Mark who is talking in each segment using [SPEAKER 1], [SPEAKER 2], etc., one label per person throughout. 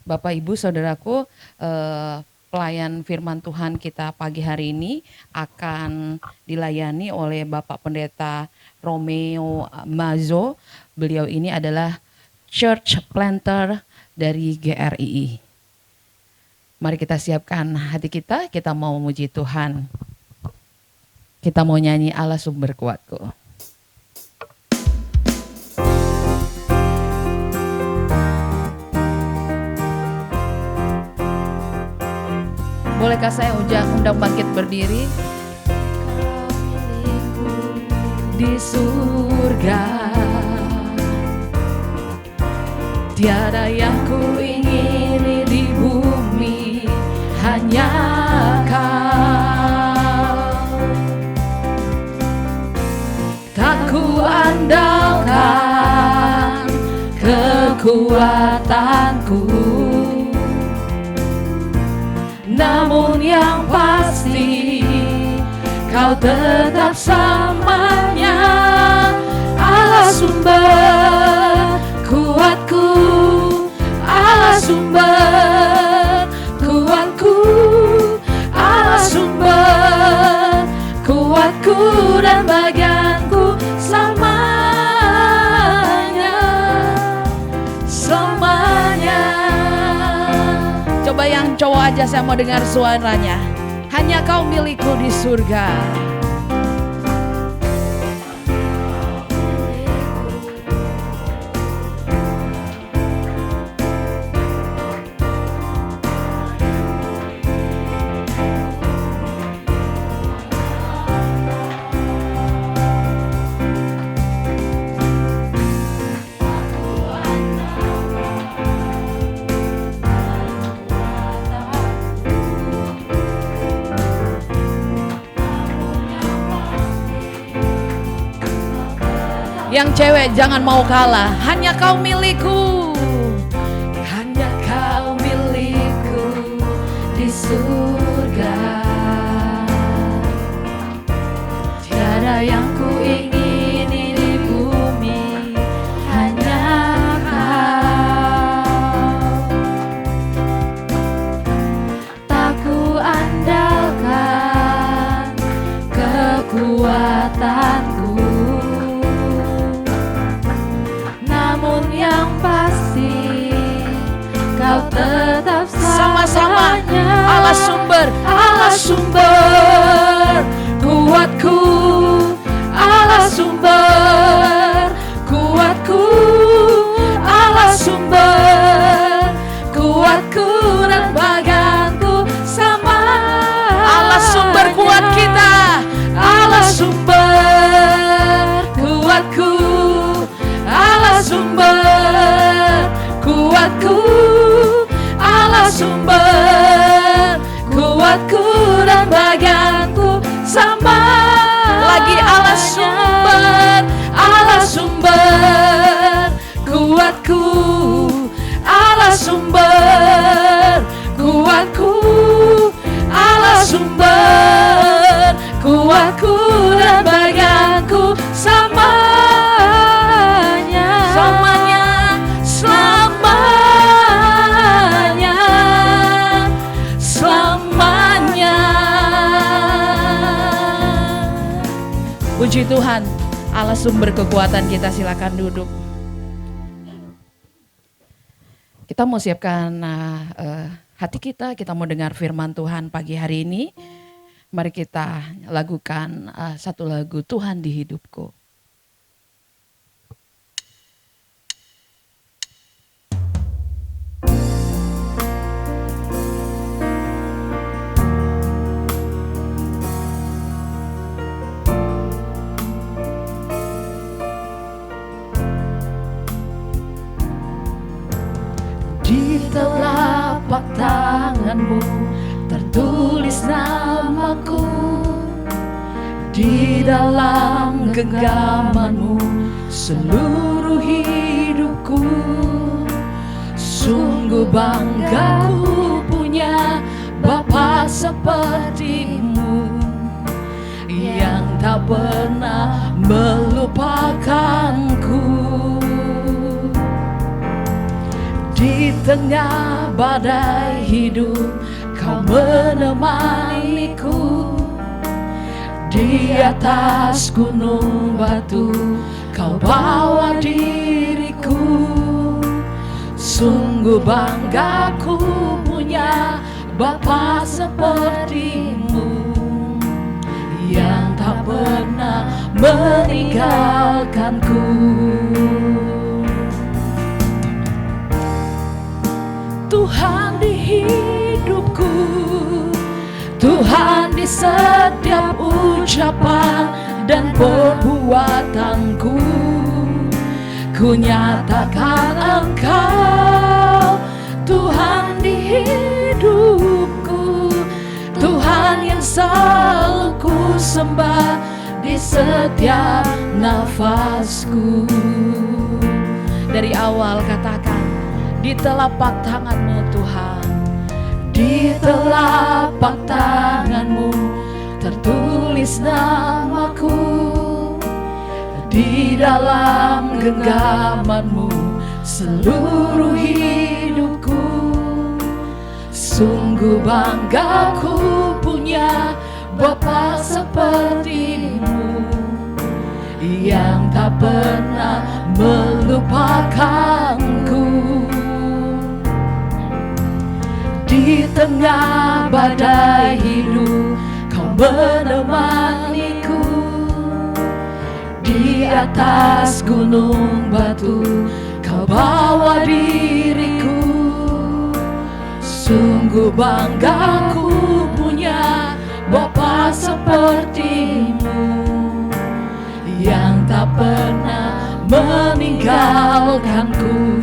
[SPEAKER 1] Bapak Ibu Saudaraku, pelayan firman Tuhan kita pagi hari ini akan dilayani oleh Bapak Pendeta Romeo Mazo. Beliau ini adalah church planter dari GRII. Mari kita siapkan hati kita mau memuji Tuhan. Kita mau nyanyi Allah sumber kuatku. Bolehkah saya undang bangkit berdiri? Di surga tiada yang ku ingini di bumi, hanya Kau. Tak ku andalkan kekuatanku, namun yang pasti Kau tetap samanya, Allah sumber kuatku, Allah sumber kuatku, Allah sumber kuatku dan bagianku selamanya, selamanya. Coba yang cowok aja, saya mau dengar suaranya. Hanya Kau milikku di surga. Yang cewek jangan mau kalah. Hanya Kau milikku, hanya Kau milikku di surga. Tiada yang ku ingini di bumi, hanya Kau. Tak ku andalkan kekuatanku, yang pasti Kau tetap sama-sama. Allah sumber, Allah sumber kuatku, Allah sumber kuatku, Allah sumber kuatku dan bagianku sama. Allah sumber kuat kita, Allah sumber kuatku, Allah sumber kuatku, Allah sumber kuatku dan bagianku sama. Lagi Allah sumber, Allah sumber kuatku, Allah sumber kuatku, Allah sumber kuatku dan bagianku sama. Puji Tuhan, Allah sumber kekuatan kita. Silakan duduk. Kita mau siapkan hati kita mau dengar firman Tuhan pagi hari ini. Mari kita lakukan satu lagu Tuhan di hidupku. Di telapak tangan-Mu tertulis namaku, di dalam genggaman-Mu seluruh hidupku. Sungguh bangga ku punya Bapa seperti-Mu, yang tak pernah melupakanku. Di tengah badai hidup Kau menemaniku. Di atas gunung batu Kau bawa diriku. Sungguh bangga ku punya Bapa sepertimu, yang tak pernah meninggalkanku. Tuhan di hidupku, Tuhan di setiap ucapan dan perbuatanku. Ku nyatakan Engkau, Tuhan di hidupku, Tuhan yang selalu ku sembah di setiap nafasku. Dari awal katakan, di telapak tangan-Mu Tuhan, di telapak tangan-Mu tertulis namaku. Di dalam genggaman-Mu seluruh hidupku. Sungguh bangga ku punya Bapa seperti-Mu, yang tak pernah melupakanku. Di tengah badai hidup Kau menemaniku. Di atas gunung batu Kau bawa diriku. Sungguh bangga ku punya Bapa seperti-Mu, yang tak pernah meninggalkanku.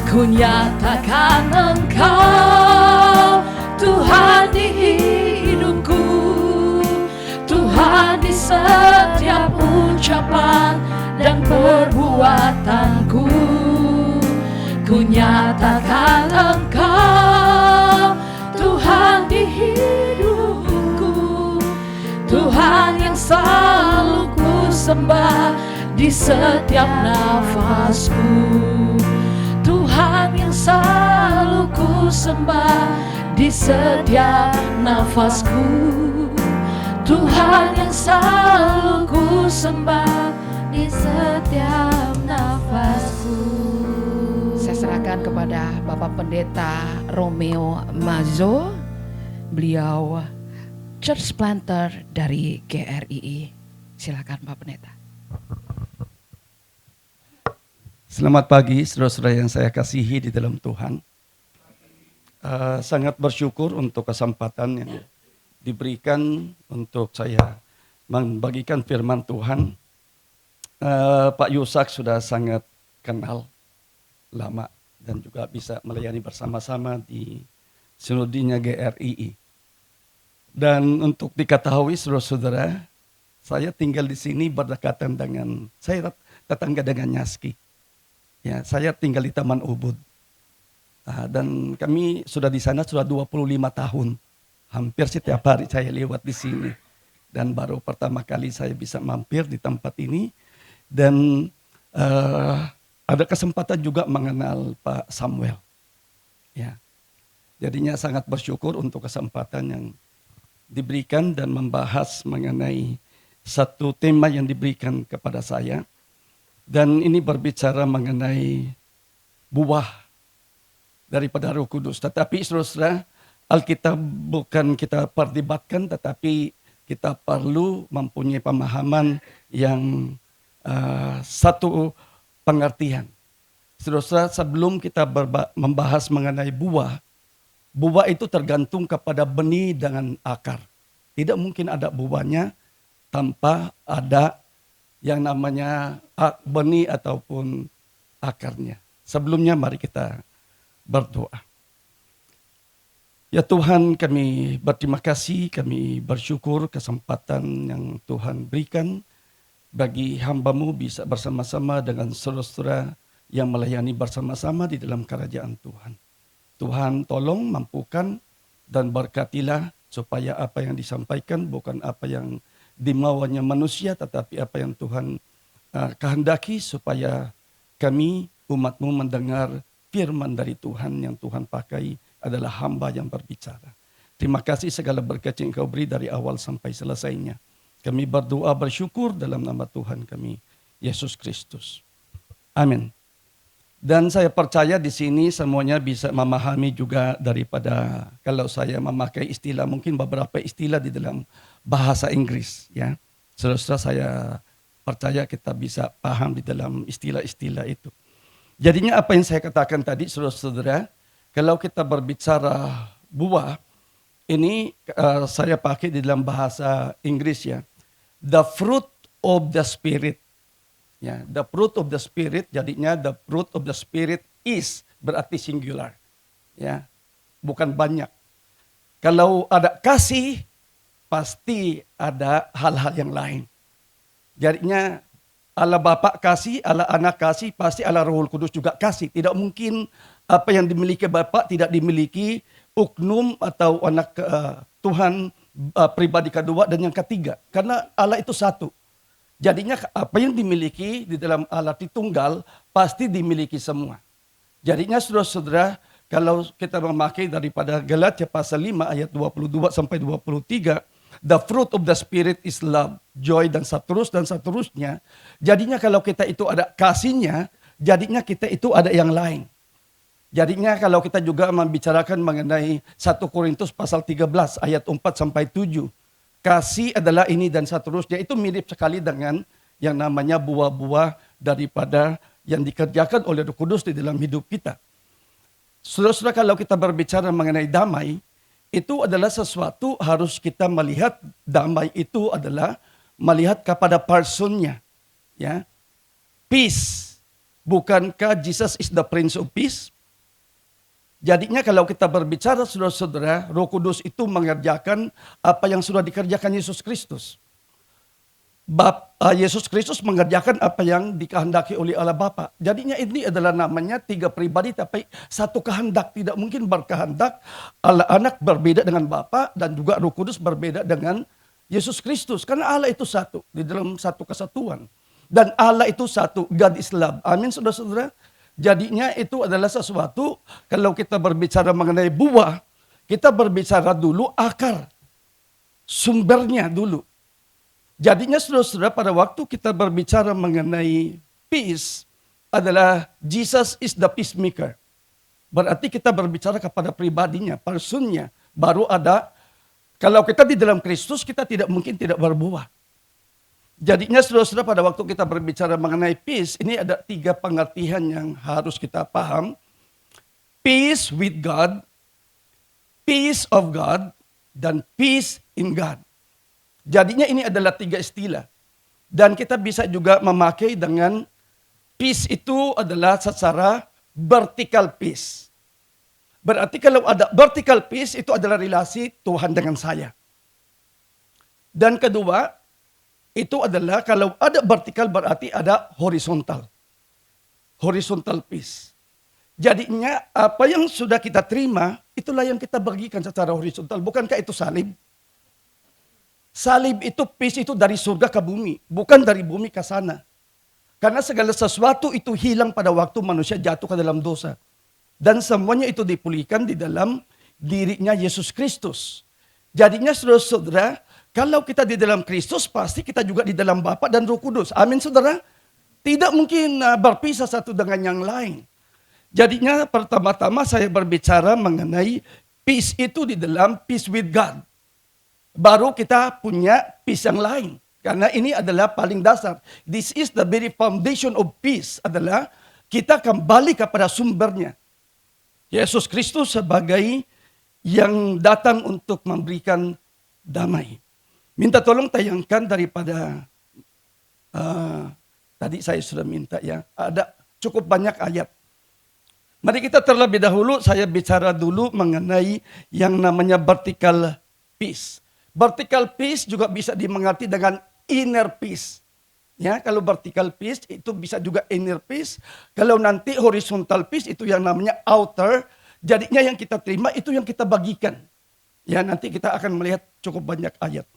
[SPEAKER 1] Ku nyatakan Engkau, Tuhan di hidupku, Tuhan di setiap ucapan dan perbuatanku. Ku nyatakan Engkau, Tuhan di hidupku, Tuhan yang selalu ku sembah di setiap nafasku. Tuhan yang selalu ku sembah di setiap nafasku. Tuhan yang selalu ku sembah di setiap nafasku. Saya serahkan kepada Bapak Pendeta Romeo Mazo. Beliau church planter dari GRII. Silakan Pak Pendeta.
[SPEAKER 2] Selamat pagi saudara-saudara yang saya kasihi di dalam Tuhan. Sangat bersyukur untuk kesempatan yang diberikan untuk saya membagikan firman Tuhan. Pak Yusak sudah sangat kenal lama dan juga bisa melayani bersama-sama di sinodinya GRII. Dan untuk diketahui saudara-saudara, saya tinggal di sini berdekatan dengan, saya tetangga dengan Nyaski. Ya, saya tinggal di Taman Ubud. Dan kami sudah di sana sudah 25 tahun. Hampir setiap hari saya lewat di sini. Dan baru pertama kali saya bisa mampir di tempat ini. Dan ada kesempatan juga mengenal Pak Samuel. Ya. Jadinya sangat bersyukur untuk kesempatan yang diberikan dan membahas mengenai satu tema yang diberikan kepada saya. Dan ini berbicara mengenai buah daripada Roh Kudus. Tetapi saudara, Alkitab bukan kita perdebatkan, tetapi kita perlu mempunyai pemahaman yang satu pengertian. Saudara, sebelum kita membahas mengenai buah, buah itu tergantung kepada benih dengan akar. Tidak mungkin ada buahnya tanpa ada yang namanya benih ataupun akarnya. Sebelumnya mari kita berdoa. Ya Tuhan, kami berterima kasih, kami bersyukur kesempatan yang Tuhan berikan bagi hamba-Mu bisa bersama-sama dengan saudara-saudara yang melayani bersama-sama di dalam kerajaan Tuhan. Tuhan tolong mampukan dan berkatilah supaya apa yang disampaikan bukan apa yang dimauannya manusia, tetapi apa yang Tuhan kehendaki supaya kami umat-Mu mendengar firman dari Tuhan yang Tuhan pakai adalah hamba yang berbicara. Terima kasih segala berkat yang Engkau beri dari awal sampai selesainya. Kami berdoa bersyukur dalam nama Tuhan kami, Yesus Kristus. Amin. Dan saya percaya di sini semuanya bisa memahami juga daripada kalau saya memakai istilah, mungkin beberapa istilah di dalam bahasa Inggris. Ya, saudara-saudara, saya percaya kita bisa paham di dalam istilah-istilah itu. Jadinya apa yang saya katakan tadi, saudara-saudara, kalau kita berbicara buah, ini saya pakai di dalam bahasa Inggris ya. The fruit of the Spirit. Ya, the fruit of the Spirit, jadinya the fruit of the Spirit is berarti singular. Ya, bukan banyak. Kalau ada kasih, pasti ada hal-hal yang lain. Jadinya Allah Bapa kasih, Allah Anak kasih, pasti Allah Roh Kudus juga kasih. Tidak mungkin apa yang dimiliki Bapa tidak dimiliki uknum atau anak Tuhan pribadi kedua dan yang ketiga. Karena Allah itu satu. Jadinya apa yang dimiliki di dalam Allah Tritunggal pasti dimiliki semua. Jadinya saudara-saudara, kalau kita memakai daripada Galatia pasal 5 ayat 22 sampai 23, the fruit of the Spirit is love, joy dan seterusnya. Jadinya kalau kita itu ada kasihnya, jadinya kita itu ada yang lain. Jadinya kalau kita juga membicarakan mengenai 1 Korintus pasal 13 ayat 4 sampai 7. Kasih adalah ini dan seterusnya. Itu mirip sekali dengan yang namanya buah-buah daripada yang dikerjakan oleh Roh Kudus di dalam hidup kita. Saudara-saudara, kalau kita berbicara mengenai damai, itu adalah sesuatu harus kita melihat damai itu adalah melihat kepada personnya. Ya. Peace. Bukankah Jesus is the Prince of Peace? Jadinya kalau kita berbicara saudara-saudara, Roh Kudus itu mengerjakan apa yang sudah dikerjakan Yesus Kristus. Yesus Kristus mengerjakan apa yang dikehendaki oleh Allah Bapa. Jadinya ini adalah namanya tiga pribadi tapi satu kehendak. Tidak mungkin berkehendak Allah Anak berbeda dengan Bapa dan juga Roh Kudus berbeda dengan Yesus Kristus. Karena Allah itu satu di dalam satu kesatuan. Dan Allah itu satu, God is love. Amin saudara-saudara. Jadinya itu adalah sesuatu, kalau kita berbicara mengenai buah, kita berbicara dulu akar, sumbernya dulu. Jadinya saudara-saudara, pada waktu kita berbicara mengenai peace, adalah Jesus is the peacemaker. Berarti kita berbicara kepada pribadinya, personnya. Baru ada, kalau kita di dalam Kristus, kita tidak mungkin tidak berbuah. Jadinya saudara-saudara, pada waktu kita berbicara mengenai peace, ini ada tiga pengertian yang harus kita paham. Peace with God, peace of God, dan peace in God. Jadinya ini adalah tiga istilah. Dan kita bisa juga memakai dengan peace itu adalah secara vertical peace. Berarti kalau ada vertical peace itu adalah relasi Tuhan dengan saya. Dan kedua, itu adalah kalau ada vertikal berarti ada horizontal. Horizontal peace. Jadinya apa yang sudah kita terima, itulah yang kita bagikan secara horizontal. Bukankah itu salib? Salib itu peace itu dari surga ke bumi. Bukan dari bumi ke sana. Karena segala sesuatu itu hilang pada waktu manusia jatuh ke dalam dosa. Dan semuanya itu dipulihkan di dalam dirinya Yesus Kristus. Jadinya saudara-saudara, kalau kita di dalam Kristus, pasti kita juga di dalam Bapa dan Roh Kudus. Amin, saudara? Tidak mungkin berpisah satu dengan yang lain. Jadinya pertama-tama saya berbicara mengenai peace itu di dalam peace with God. Baru kita punya peace yang lain. Karena ini adalah paling dasar. This is the very foundation of peace. Adalah kita kembali kepada sumbernya. Yesus Kristus sebagai yang datang untuk memberikan damai. Minta tolong tayangkan daripada tadi saya sudah minta ya. Ada cukup banyak ayat. Mari kita terlebih dahulu saya bicara dulu mengenai yang namanya vertical peace. Vertical peace juga bisa dimengerti dengan inner peace. Ya, kalau vertical peace itu bisa juga inner peace. Kalau nanti horizontal peace itu yang namanya outer. Jadinya yang kita terima itu yang kita bagikan. Ya, nanti kita akan melihat cukup banyak ayat.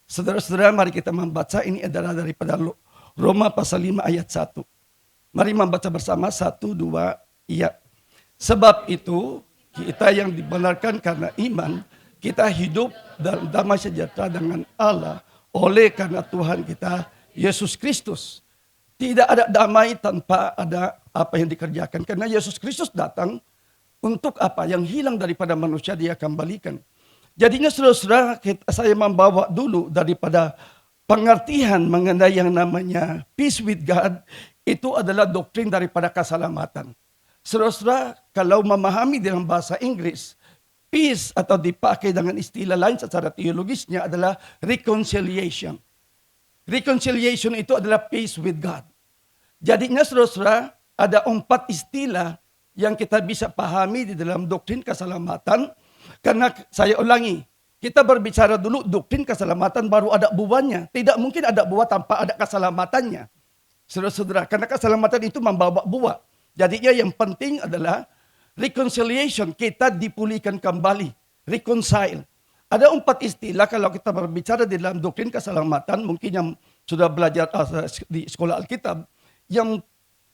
[SPEAKER 2] Saudara-saudara, mari kita membaca. Ini adalah daripada Roma pasal 5 ayat 1. Mari membaca bersama 1, 2, iya. Sebab itu kita yang dibenarkan karena iman, kita hidup dalam damai sejahtera dengan Allah oleh karena Tuhan kita Yesus Kristus. Tidak ada damai tanpa ada apa yang dikerjakan. Karena Yesus Kristus datang untuk apa? Yang hilang daripada manusia dia kembalikan. Jadinya saudara-saudara, saya membawa dulu daripada pengertian mengenai yang namanya peace with God, itu adalah doktrin daripada keselamatan. Saudara-saudara, kalau memahami dalam bahasa Inggris, peace atau dipakai dengan istilah lain secara teologisnya adalah reconciliation. Reconciliation itu adalah peace with God. Jadinya saudara-saudara, ada 4 istilah yang kita bisa pahami di dalam doktrin keselamatan. Karena saya ulangi, kita berbicara dulu doktrin keselamatan baru ada buahnya. Tidak mungkin ada buah tanpa ada keselamatannya. Saudara-saudara, karena keselamatan itu membawa buah. Jadinya yang penting adalah reconciliation, kita dipulihkan kembali, reconcile. Ada 4 istilah kalau kita berbicara di dalam doktrin keselamatan, mungkin yang sudah belajar di sekolah Alkitab, yang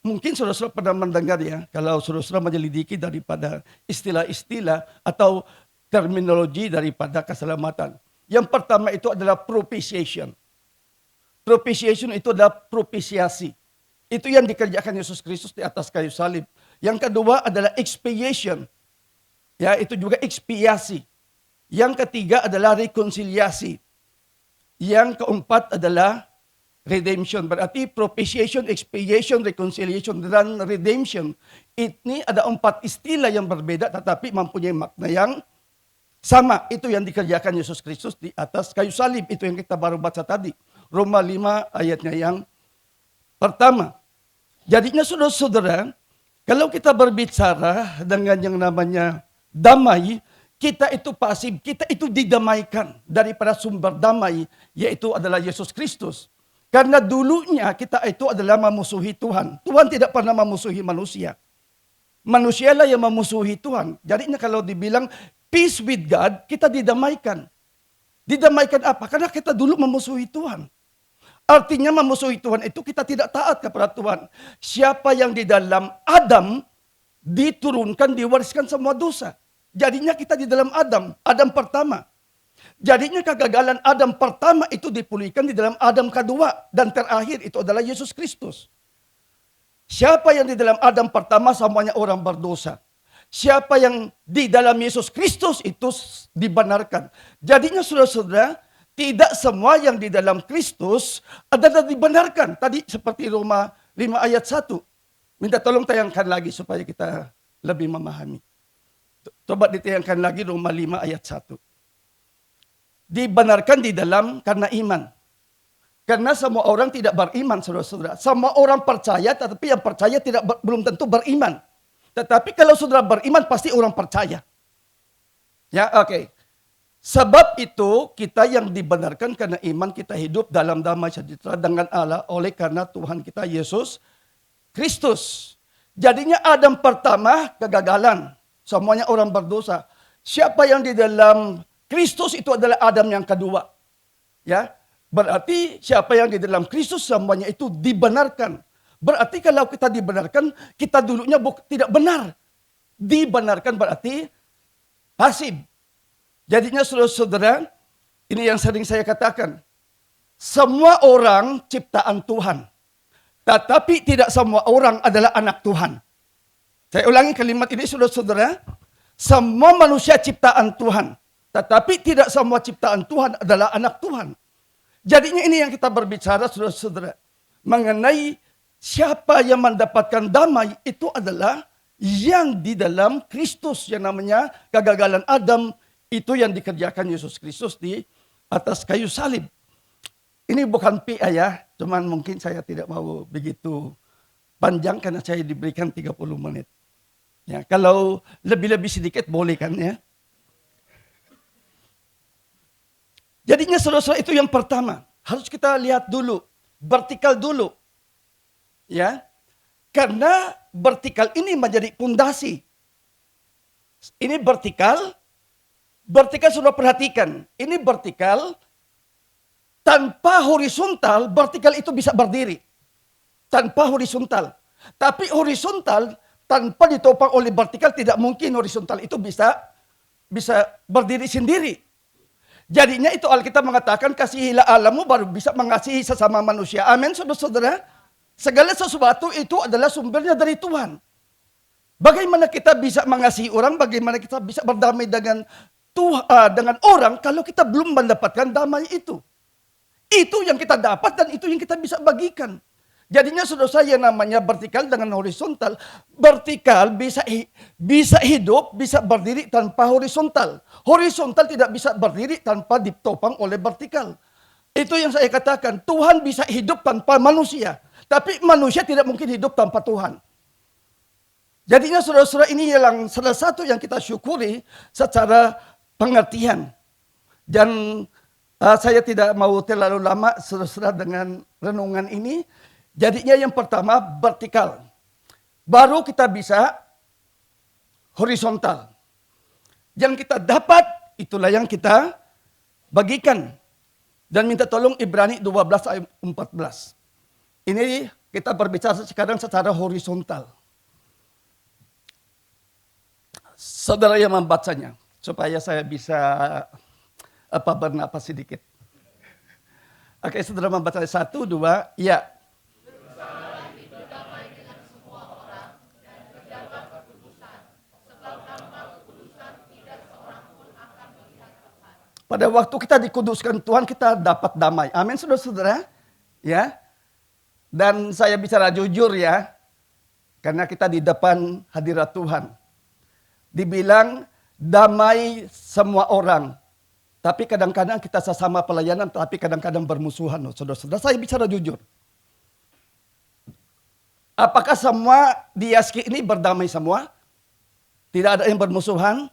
[SPEAKER 2] mungkin saudara-saudara pernah mendengar ya, kalau saudara-saudara menyelidiki daripada istilah-istilah atau terminologi daripada keselamatan. Yang pertama itu adalah propitiation. Propitiation itu adalah propisiasi. Itu yang dikerjakan Yesus Kristus di atas kayu salib. Yang kedua adalah expiation. Ya, itu juga expiasi. Yang ketiga adalah rekonsiliasi. Yang keempat adalah redemption. Berarti propitiation, expiation, reconciliation, dan redemption. Ini ada 4 istilah yang berbeda tetapi mempunyai makna yang sama. Itu yang dikerjakan Yesus Kristus di atas kayu salib. Itu yang kita baru baca tadi. Roma 5 ayatnya yang pertama. Jadinya saudara-saudara, kalau kita berbicara dengan yang namanya damai, kita itu pasif, kita itu didamaikan daripada sumber damai, yaitu adalah Yesus Kristus. Karena dulunya kita itu adalah memusuhi Tuhan. Tuhan tidak pernah memusuhi manusia. Manusialah yang memusuhi Tuhan. Jadinya kalau dibilang peace with God, kita didamaikan. Didamaikan apa? Karena kita dulu memusuhi Tuhan. Artinya memusuhi Tuhan itu kita tidak taat kepada Tuhan. Siapa yang di dalam Adam diturunkan, diwariskan semua dosa. Jadinya kita di dalam Adam, Adam pertama. Jadinya kegagalan Adam pertama itu dipulihkan di dalam Adam kedua. Dan terakhir itu adalah Yesus Kristus. Siapa yang di dalam Adam pertama semuanya orang berdosa. Siapa yang di dalam Yesus Kristus itu dibenarkan. Jadinya saudara-saudara, tidak semua yang di dalam Kristus adalah dibenarkan. Tadi seperti Roma 5 ayat 1. Minta tolong tayangkan lagi supaya kita lebih memahami. Coba ditayangkan lagi Roma 5 ayat 1. Dibenarkan di dalam karena iman. Karena semua orang tidak beriman, saudara-saudara. Semua orang percaya, tetapi yang percaya belum tentu beriman. Tetapi kalau saudara beriman, pasti orang percaya. Ya, oke. Sebab itu, kita yang dibenarkan karena iman, kita hidup dalam damai sejahtera dengan Allah oleh karena Tuhan kita Yesus Kristus. Jadinya Adam pertama kegagalan. Semuanya orang berdosa. Siapa yang di dalam Kristus itu adalah Adam yang kedua. Ya, berarti siapa yang di dalam Kristus semuanya itu dibenarkan. Berarti kalau kita dibenarkan, kita dulunya tidak benar. Dibenarkan berarti pasif. Jadinya saudara-saudara, ini yang sering saya katakan. Semua orang ciptaan Tuhan. Tetapi tidak semua orang adalah anak Tuhan. Saya ulangi kalimat ini saudara-saudara. Semua manusia ciptaan Tuhan. Tetapi tidak semua ciptaan Tuhan adalah anak Tuhan. Jadinya ini yang kita berbicara saudara-saudara. Mengenai siapa yang mendapatkan damai itu adalah yang di dalam Kristus. Yang namanya kegagalan Adam. Itu yang dikerjakan Yesus Kristus di atas kayu salib. Ini bukan PA ya, cuman mungkin saya tidak mau begitu panjang karena saya diberikan 30 menit. Ya, kalau lebih-lebih sedikit boleh kan ya. Jadinya saudara-saudara itu yang pertama. Harus kita lihat dulu, vertikal dulu. Ya. Karena vertikal ini menjadi pondasi. Ini vertikal. Vertikal sudah perhatikan, ini vertikal tanpa horizontal, vertikal itu bisa berdiri. Tanpa horizontal. Tapi horizontal tanpa ditopang oleh vertikal tidak mungkin horizontal itu bisa berdiri sendiri. Jadinya itu Alkitab mengatakan kasihilah Allahmu baru bisa mengasihi sesama manusia. Amin, saudara-saudara. Segala sesuatu itu adalah sumbernya dari Tuhan. Bagaimana kita bisa mengasihi orang, bagaimana kita bisa berdamai dengan dengan orang kalau kita belum mendapatkan damai itu. Itu yang kita dapat dan itu yang kita bisa bagikan. Jadinya saudara saya namanya vertikal dengan horizontal. Vertikal bisa hidup, bisa berdiri tanpa horizontal. Horizontal tidak bisa berdiri tanpa ditopang oleh vertikal. Itu yang saya katakan, Tuhan bisa hidup tanpa manusia. Tapi manusia tidak mungkin hidup tanpa Tuhan. Jadinya saudara-saudara ini yang salah satu yang kita syukuri secara pengertian. Dan saya tidak mau terlalu lama saudara-saudara dengan renungan ini. Jadinya yang pertama vertikal. Baru kita bisa horizontal. Yang kita dapat itulah yang kita bagikan. Dan minta tolong Ibrani 12 ayat 14. Ini kita berbicara sekarang secara horizontal. Saudara yang membacanya supaya saya bisa bernapas sedikit. Oke, saudara membaca 1, 2, ya. Pada waktu kita dikuduskan Tuhan, kita dapat damai. Amin, saudara-saudara. Ya. Dan saya bicara jujur ya. Karena kita di depan hadirat Tuhan. Dibilang damai semua orang. Tapi kadang-kadang kita sesama pelayanan, tapi kadang-kadang bermusuhan. Saudara-saudara, saya bicara jujur. Apakah semua di Yaski ini berdamai semua? Tidak ada yang bermusuhan?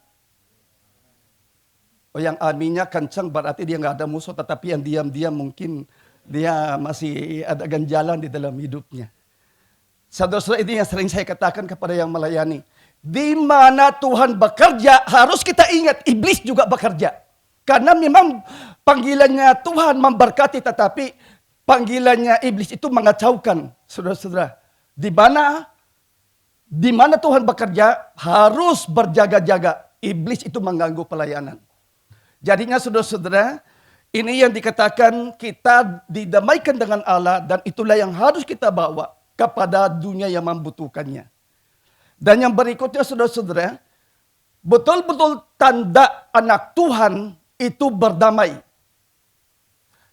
[SPEAKER 2] Oh, yang aminnya kencang berarti dia nggak ada musuh, tetapi yang diam-diam mungkin dia masih ada ganjalan di dalam hidupnya. Saudara-saudara, ini yang sering saya katakan kepada yang melayani. Di mana Tuhan bekerja, harus kita ingat iblis juga bekerja. Karena memang panggilannya Tuhan memberkati, tetapi panggilannya iblis itu mengacaukan. Saudara-saudara, di mana Tuhan bekerja, harus berjaga-jaga. Iblis itu mengganggu pelayanan. Jadinya saudara-saudara, ini yang dikatakan kita didamaikan dengan Allah dan itulah yang harus kita bawa kepada dunia yang membutuhkannya. Dan yang berikutnya saudara-saudara, betul-betul tanda anak Tuhan itu berdamai.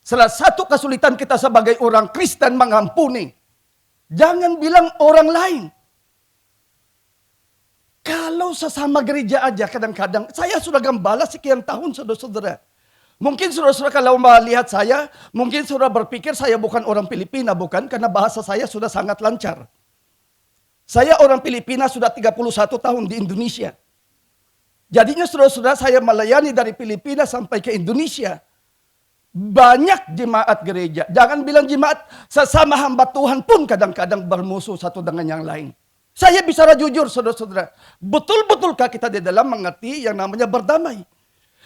[SPEAKER 2] Salah satu kesulitan kita sebagai orang Kristen mengampuni. Jangan bilang orang lain. Kalau sesama gereja aja kadang-kadang, saya sudah gembala sekian tahun saudara-saudara. Mungkin saudara-saudara kalau melihat saya, mungkin saudara berpikir saya bukan orang Filipina, bukan? Karena bahasa saya sudah sangat lancar. Saya orang Filipina sudah 31 tahun di Indonesia. Jadinya saudara-saudara saya melayani dari Filipina sampai ke Indonesia. Banyak jemaat gereja. Jangan bilang jemaat, sesama hamba Tuhan pun kadang-kadang bermusuh satu dengan yang lain. Saya bicara jujur saudara-saudara. Betul-betulkah kita di dalam mengerti yang namanya berdamai?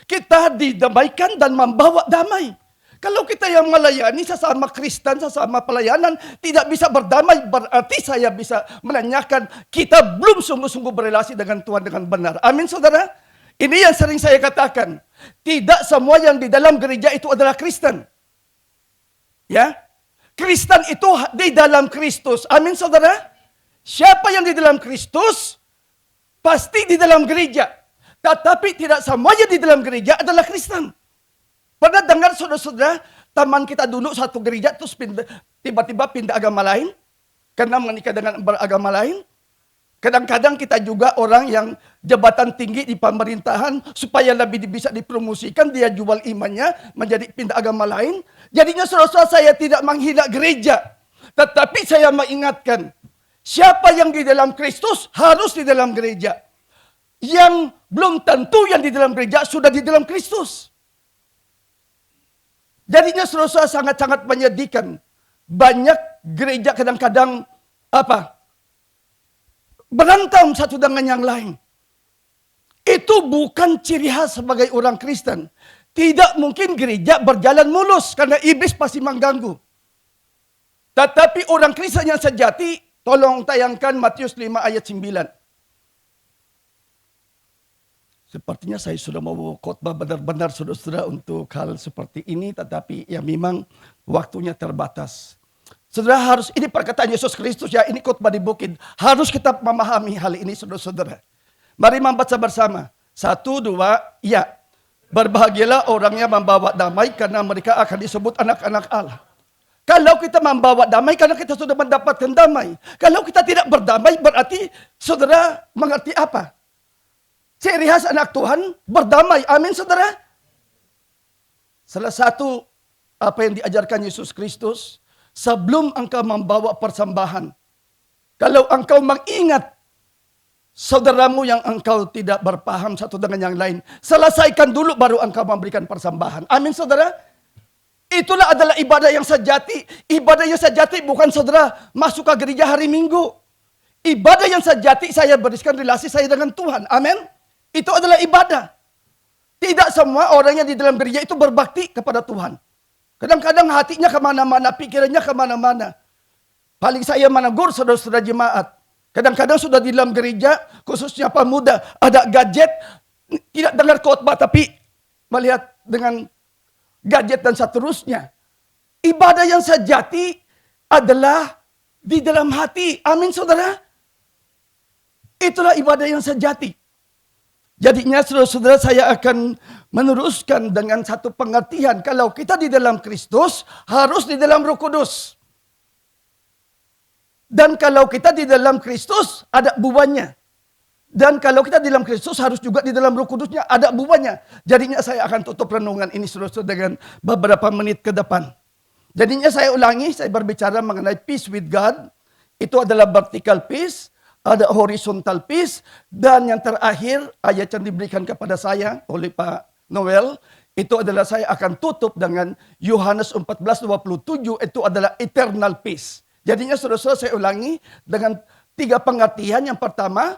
[SPEAKER 2] Kita didamaikan dan membawa damai. Kalau kita yang melayani sesama Kristen, sesama pelayanan tidak bisa berdamai, berarti saya bisa menanyakan kita belum sungguh-sungguh berelasi dengan Tuhan dengan benar. Amin saudara? Ini yang sering saya katakan. Tidak semua yang di dalam gereja itu adalah Kristen. Ya, Kristen itu di dalam Kristus. Amin saudara? Siapa yang di dalam Kristus, pasti di dalam gereja. Tetapi tidak semuanya di dalam gereja adalah Kristen. Pernah dengar saudara-saudara, teman kita dulu satu gereja, terus tiba-tiba pindah agama lain, karena menikah dengan beragama lain. Kadang-kadang kita juga orang yang jabatan tinggi di pemerintahan, supaya lebih bisa dipromosikan, dia jual imannya, menjadi pindah agama lain. Jadinya saudara-saudara saya tidak menghina gereja. Tetapi saya mengingatkan, siapa yang di dalam Kristus harus di dalam gereja. Yang belum tentu yang di dalam gereja sudah di dalam Kristus. Jadinya saudara-saudara sangat-sangat menyedihkan. Banyak gereja kadang-kadang berantem satu dengan yang lain. Itu bukan ciri khas sebagai orang Kristen. Tidak mungkin gereja berjalan mulus karena iblis pasti mengganggu. Tetapi orang Kristen yang sejati Tolong tayangkan Matius 5 ayat 9. Sepertinya saya sudah mau khotbah benar-benar saudara-saudara untuk hal seperti ini, tetapi ya memang waktunya terbatas. Saudara harus, ini perkataan Yesus Kristus ya, ini khotbah di bukit. Harus kita memahami hal ini saudara-saudara. Mari membaca bersama. 1, 2, ya. Berbahagialah orang yang membawa damai karena mereka akan disebut anak-anak Allah. Kalau kita membawa damai karena kita sudah mendapatkan damai. Kalau kita tidak berdamai berarti saudara mengerti apa? Ciri khas anak Tuhan berdamai. Amin saudara. Salah satu apa yang diajarkan Yesus Kristus, sebelum engkau membawa persembahan, kalau engkau mengingat saudaramu yang engkau tidak berpaham satu dengan yang lain, selesaikan dulu baru engkau memberikan persembahan. Amin saudara. Itulah adalah ibadah yang sejati. Ibadah yang sejati bukan saudara masuk ke gereja hari Minggu. Ibadah yang sejati saya beriskan relasi saya dengan Tuhan. Amin. Itu adalah ibadah. Tidak semua orang yang di dalam gereja itu berbakti kepada Tuhan. Kadang-kadang hatinya kemana-mana, pikirannya kemana-mana. Paling saya menegur saudara-saudara jemaat. Kadang-kadang sudah di dalam gereja, khususnya pemuda, ada gadget, tidak dengar khotbah tapi melihat dengan gadget dan seterusnya. Ibadah yang sejati adalah di dalam hati. Amin saudara. Itulah ibadah yang sejati. Jadinya saudara-saudara saya akan meneruskan dengan satu pengertian. Kalau kita di dalam Kristus, harus di dalam Roh Kudus. Dan kalau kita di dalam Kristus, ada buahnya. Dan kalau kita di dalam Kristus, harus juga di dalam Roh Kudusnya, ada buahnya. Jadinya saya akan tutup renungan ini saudara-saudara dengan beberapa menit ke depan. Jadinya saya ulangi, saya berbicara mengenai peace with God. Itu adalah vertical peace. Ada horizontal peace, dan yang terakhir ayat yang diberikan kepada saya oleh Pak Noel, itu adalah saya akan tutup dengan Yohanes 14:27, itu adalah eternal peace. Jadinya saudara-saudara saya ulangi dengan 3 pengertian. Yang pertama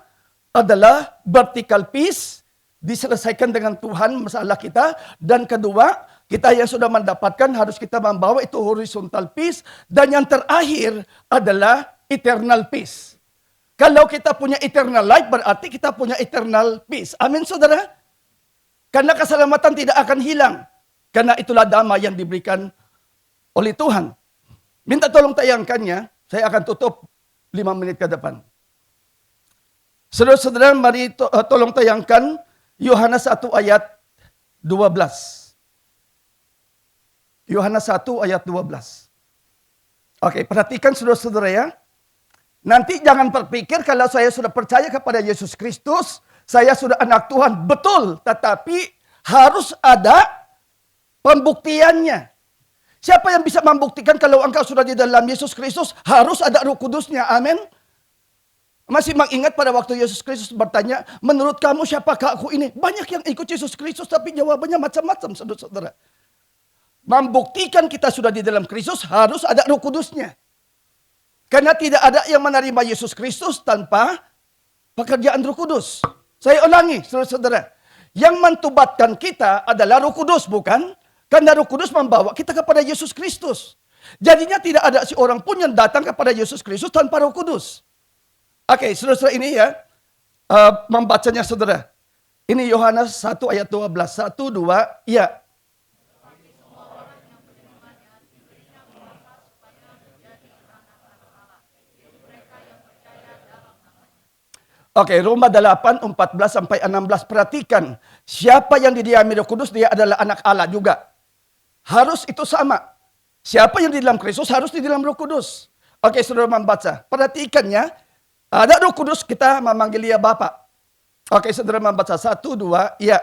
[SPEAKER 2] adalah vertical peace, diselesaikan dengan Tuhan masalah kita, dan kedua kita yang sudah mendapatkan harus kita membawa itu horizontal peace, dan yang terakhir adalah eternal peace. Kalau kita punya eternal life, berarti kita punya eternal peace. Amin saudara. Karena keselamatan tidak akan hilang. Karena itulah damai yang diberikan oleh Tuhan. Minta tolong tayangkannya. Saya akan tutup 5 menit ke depan. Saudara-saudara, mari tolong tayangkan Yohanes 1 ayat 12. Yohanes 1 ayat 12. Oke, perhatikan saudara-saudara ya. Nanti jangan berpikir kalau saya sudah percaya kepada Yesus Kristus, saya sudah anak Tuhan. Betul, tetapi harus ada pembuktiannya. Siapa yang bisa membuktikan kalau engkau sudah di dalam Yesus Kristus? Harus ada Roh Kudusnya. Amin. Masih mengingat pada waktu Yesus Kristus bertanya, menurut kamu siapakah aku ini? Banyak yang ikut Yesus Kristus tapi jawabannya macam-macam saudara-saudara. Membuktikan kita sudah di dalam Kristus harus ada Roh Kudusnya. Karena tidak ada yang menerima Yesus Kristus tanpa pekerjaan Roh Kudus. Saya ulangi, saudara-saudara. Yang mentobatkan kita adalah Roh Kudus, bukan? Karena Roh Kudus membawa kita kepada Yesus Kristus. Jadinya tidak ada seorang pun yang datang kepada Yesus Kristus tanpa Roh Kudus. Oke, saudara-saudara ini ya, membacanya saudara. Ini Yohanes 1 ayat 12. 1, 2, ya. Oke, Roma 8, 14 sampai 16. Perhatikan, siapa yang didiami Roh Kudus, dia adalah anak Allah juga. Harus itu sama. Siapa yang di dalam Kristus harus di dalam Roh Kudus. Oke, saudara membaca. Perhatikan ya, ada Roh Kudus, kita memanggil dia Bapa. Oke, saudara membaca. 1, 2, ya.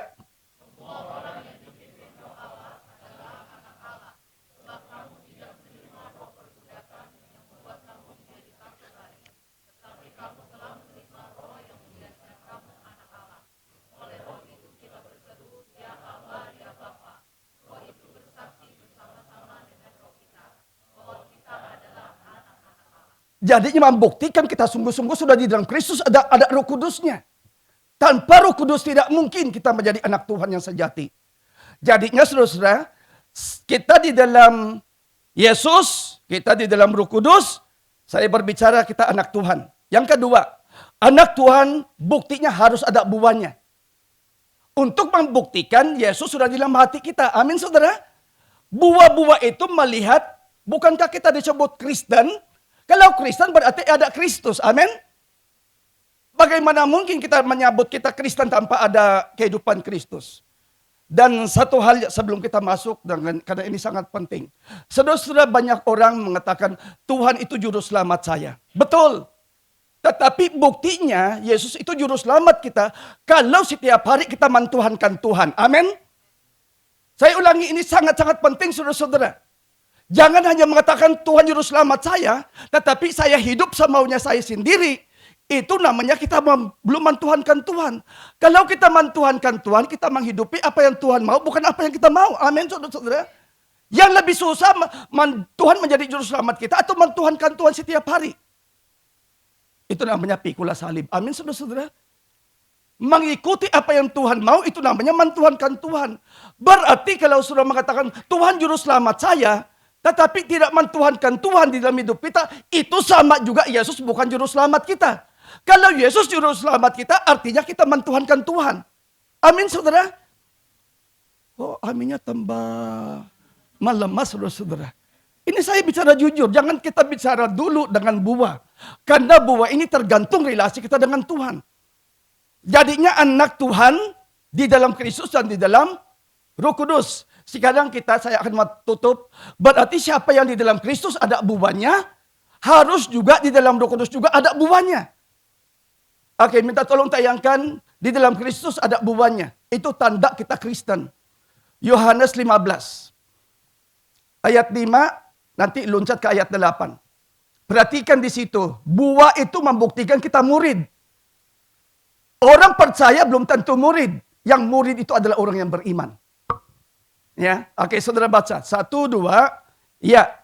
[SPEAKER 2] Jadinya membuktikan kita sungguh-sungguh sudah di dalam Kristus, ada Roh Kudusnya. Tanpa Roh Kudus tidak mungkin kita menjadi anak Tuhan yang sejati. Jadinya saudara-saudara, kita di dalam Yesus, kita di dalam Roh Kudus, Saya berbicara kita anak Tuhan. Yang kedua, anak Tuhan buktinya harus ada buahnya. Untuk membuktikan Yesus sudah di dalam hati kita. Amin saudara. Buah-buah itu melihat, bukankah kita disebut Kristen? Kalau Kristen berarti ada Kristus. Amin. Bagaimana mungkin kita menyebut kita Kristen tanpa ada kehidupan Kristus? Dan satu hal sebelum kita masuk, karena ini sangat penting. Saudara-saudara, banyak orang mengatakan Tuhan itu juru selamat saya. Betul. Tetapi buktinya Yesus itu juru selamat kita kalau setiap hari kita mentuhankan Tuhan. Amin. Saya ulangi, ini sangat-sangat penting saudara-saudara. Jangan hanya mengatakan Tuhan juru selamat saya, tetapi saya hidup semaunya saya sendiri. Itu namanya kita belum mentuhankan Tuhan. Kalau kita mentuhankan Tuhan, kita menghidupi apa yang Tuhan mau, bukan apa yang kita mau. Amin, saudara-saudara. Yang lebih susah Tuhan menjadi juru selamat kita atau mentuhankan Tuhan setiap hari. Itu namanya pikul salib. Amin, saudara-saudara. Mengikuti apa yang Tuhan mau, itu namanya mentuhankan Tuhan. Berarti kalau saudara mengatakan Tuhan juru selamat saya, tetapi tidak mentuhankan Tuhan di dalam hidup kita, itu sama juga Yesus bukan juru selamat kita. Kalau Yesus juru selamat kita, artinya kita mentuhankan Tuhan. Amin, saudara. Oh, aminnya tambah melemah, saudara-saudara. Ini saya bicara jujur, jangan kita bicara dulu dengan buah. Karena buah ini tergantung relasi kita dengan Tuhan. Jadinya anak Tuhan di dalam Kristus dan di dalam Roh Kudus. Sekarang saya akan tutup. Berarti siapa yang di dalam Kristus ada buahnya, harus juga di dalam Roh Kudus juga ada buahnya. Oke, minta tolong tayangkan di dalam Kristus ada buahnya. Itu tanda kita Kristen. Yohanes 15. Ayat 5, nanti loncat ke ayat 8. Perhatikan di situ, buah itu membuktikan kita murid. Orang percaya belum tentu murid. Yang murid itu adalah orang yang beriman. Ya, oke, saudara baca. 1, 2, ya.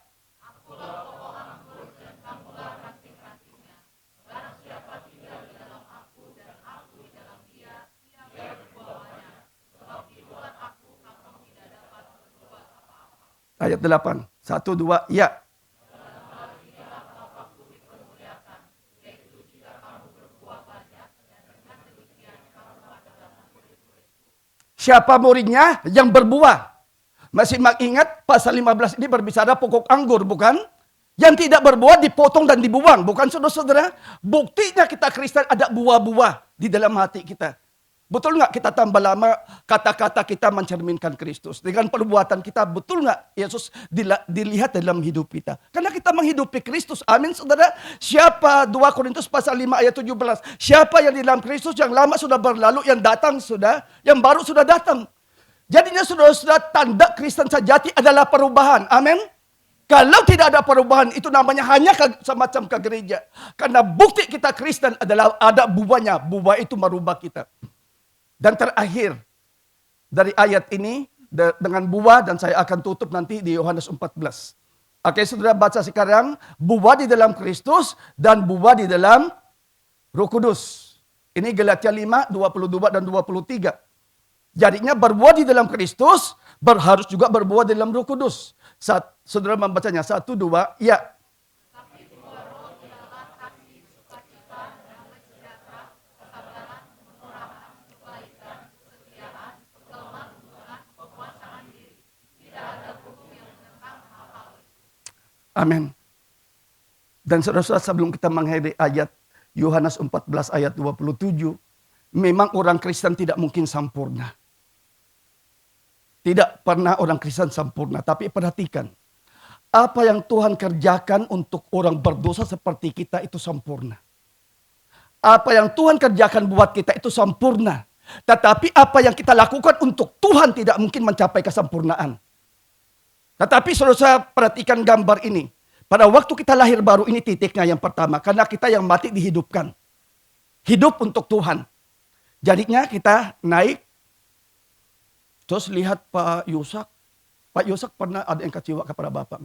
[SPEAKER 2] Ayat 8. 1, 2, ya. Siapa muridnya? Yang berbuah. Masih ingat pasal 15 ini berbicara pokok anggur, bukan? Yang tidak berbuah dipotong dan dibuang, bukan saudara-saudara? Buktinya kita Kristen ada buah-buah di dalam hati kita. Betul nggak kita tambah lama kata-kata kita mencerminkan Kristus? Dengan perbuatan kita, betul nggak Yesus dilihat dalam hidup kita? Karena kita menghidupi Kristus. Amin, saudara. Siapa 2 Korintus pasal 5 ayat 17. Siapa yang di dalam Kristus, yang lama sudah berlalu, yang datang sudah, yang baru sudah datang. Jadinya saudara-saudara, tanda Kristen sejati adalah perubahan. Amin. Kalau tidak ada perubahan, itu namanya hanya semacam ke gereja. Karena bukti kita Kristen adalah ada buahnya. Buah itu merubah kita. Dan terakhir, dari ayat ini, dengan buah, dan saya akan tutup nanti di Yohanes 14. Oke, saudara baca sekarang, buah di dalam Kristus, dan buah di dalam Roh Kudus. Ini Galatia 5, 22 dan 23. Jadinya berbuah di dalam Kristus, harus juga berbuah di dalam Roh Kudus. Saudara membacanya, 1, 2, ya. Amin. Dan saudara-saudara, sebelum kita mengakhiri ayat Yohanes 14 ayat 27, memang orang Kristen tidak mungkin sempurna. Tidak pernah orang Kristen sempurna. Tapi perhatikan, apa yang Tuhan kerjakan untuk orang berdosa seperti kita itu sempurna. Apa yang Tuhan kerjakan buat kita itu sempurna. Tetapi apa yang kita lakukan untuk Tuhan tidak mungkin mencapai kesempurnaan. Tetapi saudara perhatikan gambar ini. Pada waktu kita lahir baru ini titiknya yang pertama. Karena kita yang mati dihidupkan. Hidup untuk Tuhan. Jadinya kita naik. Terus lihat Pak Yusak. Pak Yusak pernah ada yang kecewa kepada Bapak.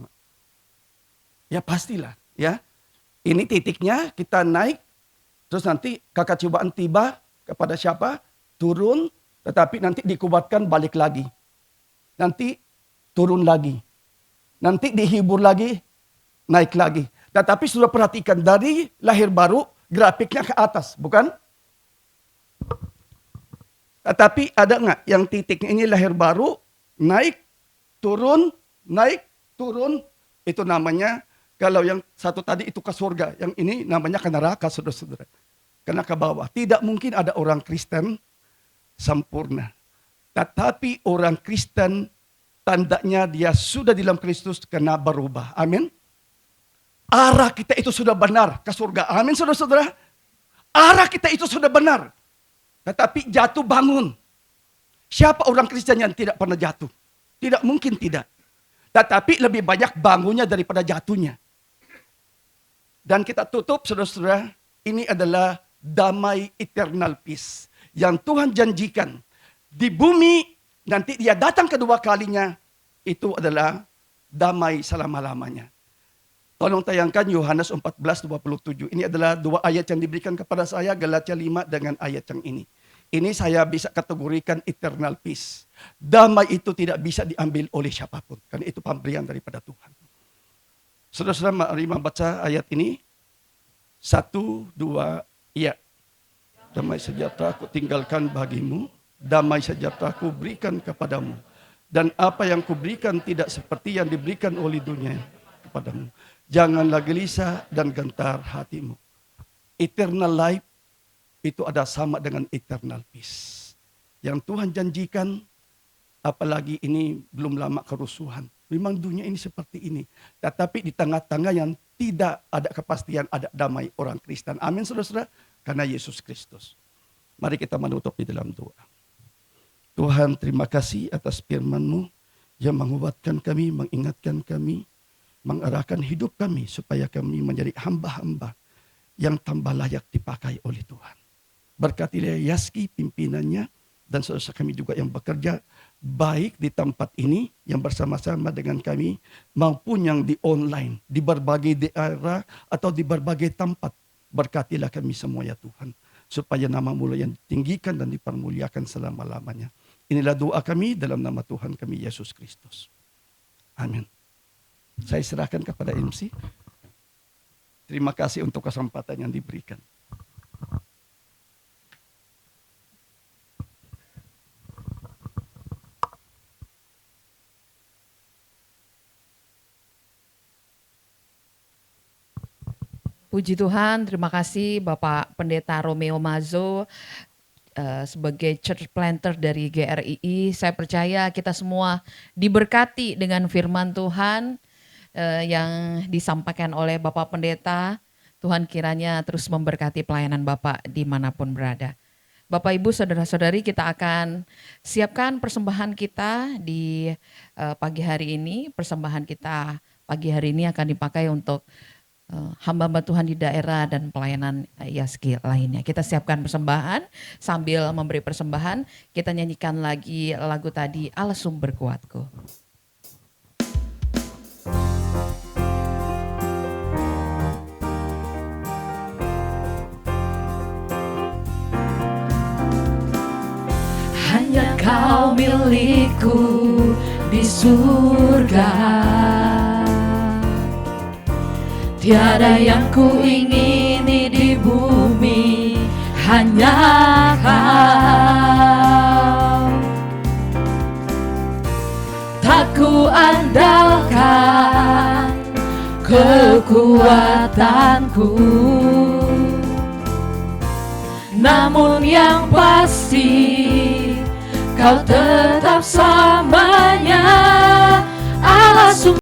[SPEAKER 2] Ya pastilah. Ya. Ini titiknya kita naik. Terus nanti kekecewaan tiba kepada siapa? Turun. Tetapi nanti dikuatkan balik lagi. Nanti turun lagi. Nanti dihibur lagi, naik lagi. Tetapi sudah perhatikan dari lahir baru, grafiknya ke atas, bukan? Tetapi ada nggak yang titiknya ini lahir baru, naik, turun, naik, turun. Itu namanya, kalau yang satu tadi itu ke surga, yang ini namanya ke neraka, saudara-saudara. Karena ke bawah. Tidak mungkin ada orang Kristen sempurna. Tetapi orang Kristen tandanya dia sudah di dalam Kristus karena berubah. Amin. Arah kita itu sudah benar ke surga. Amin, saudara-saudara. Arah kita itu sudah benar. Tetapi jatuh bangun. Siapa orang Kristen yang tidak pernah jatuh? Tidak mungkin tidak. Tetapi lebih banyak bangunnya daripada jatuhnya. Dan kita tutup, saudara-saudara. Ini adalah damai eternal peace. Yang Tuhan janjikan. Di bumi, nanti dia datang kedua kalinya. Itu adalah damai selama-lamanya. Tolong tayangkan Yohanes 14:27. Ini adalah dua ayat yang diberikan kepada saya, Galatia 5 dengan ayat yang ini. Ini saya bisa kategorikan eternal peace. Damai itu tidak bisa diambil oleh siapapun. Karena itu pemberian daripada Tuhan. Saudara-saudara, mari membaca ayat ini. 1, 2, iya. Damai sejahtera aku tinggalkan bagimu. Damai sejahtera aku berikan kepadamu. Dan apa yang kuberikan tidak seperti yang diberikan oleh dunia kepadamu. Janganlah gelisah dan gentar hatimu. Eternal life itu ada sama dengan eternal peace. Yang Tuhan janjikan, apalagi ini belum lama kerusuhan. Memang dunia ini seperti ini. Tetapi di tengah-tengah yang tidak ada kepastian, ada damai orang Kristen. Amin, saudara-saudara. Karena Yesus Kristus. Mari kita menutup di dalam doa. Tuhan, terima kasih atas firman-Mu yang menguatkan kami, mengingatkan kami, mengarahkan hidup kami supaya kami menjadi hamba-hamba yang tambah layak dipakai oleh Tuhan. Berkatilah Yaski pimpinannya dan saudara kami juga yang bekerja baik di tempat ini yang bersama-sama dengan kami maupun yang di online, di berbagai daerah atau di berbagai tempat. Berkatilah kami semua ya Tuhan supaya nama-Mu yang ditinggikan dan dipermuliakan selama-lamanya. Inilah doa kami dalam nama Tuhan kami Yesus Kristus. Amin. Saya serahkan kepada MC. Terima kasih untuk kesempatan yang diberikan.
[SPEAKER 1] Puji Tuhan, terima kasih Bapak Pendeta Romeo Mazo sebagai church planter dari GRII. Saya percaya kita semua diberkati dengan firman Tuhan yang disampaikan oleh Bapak Pendeta. Tuhan kiranya terus memberkati pelayanan Bapak dimanapun berada. Bapak Ibu Saudara-saudari, kita akan siapkan persembahan kita di pagi hari ini. Persembahan kita pagi hari ini akan dipakai untuk hamba-hamba Tuhan di daerah dan pelayanan Yaski lainnya. Kita siapkan persembahan, sambil memberi persembahan kita nyanyikan lagi lagu tadi, Allah Sumber Kuatku. Hanya Kau milikku di surga, tiada yang ku ingini di bumi, hanya Kau. Tak ku andalkan kekuatanku, namun yang pasti Kau tetap sama.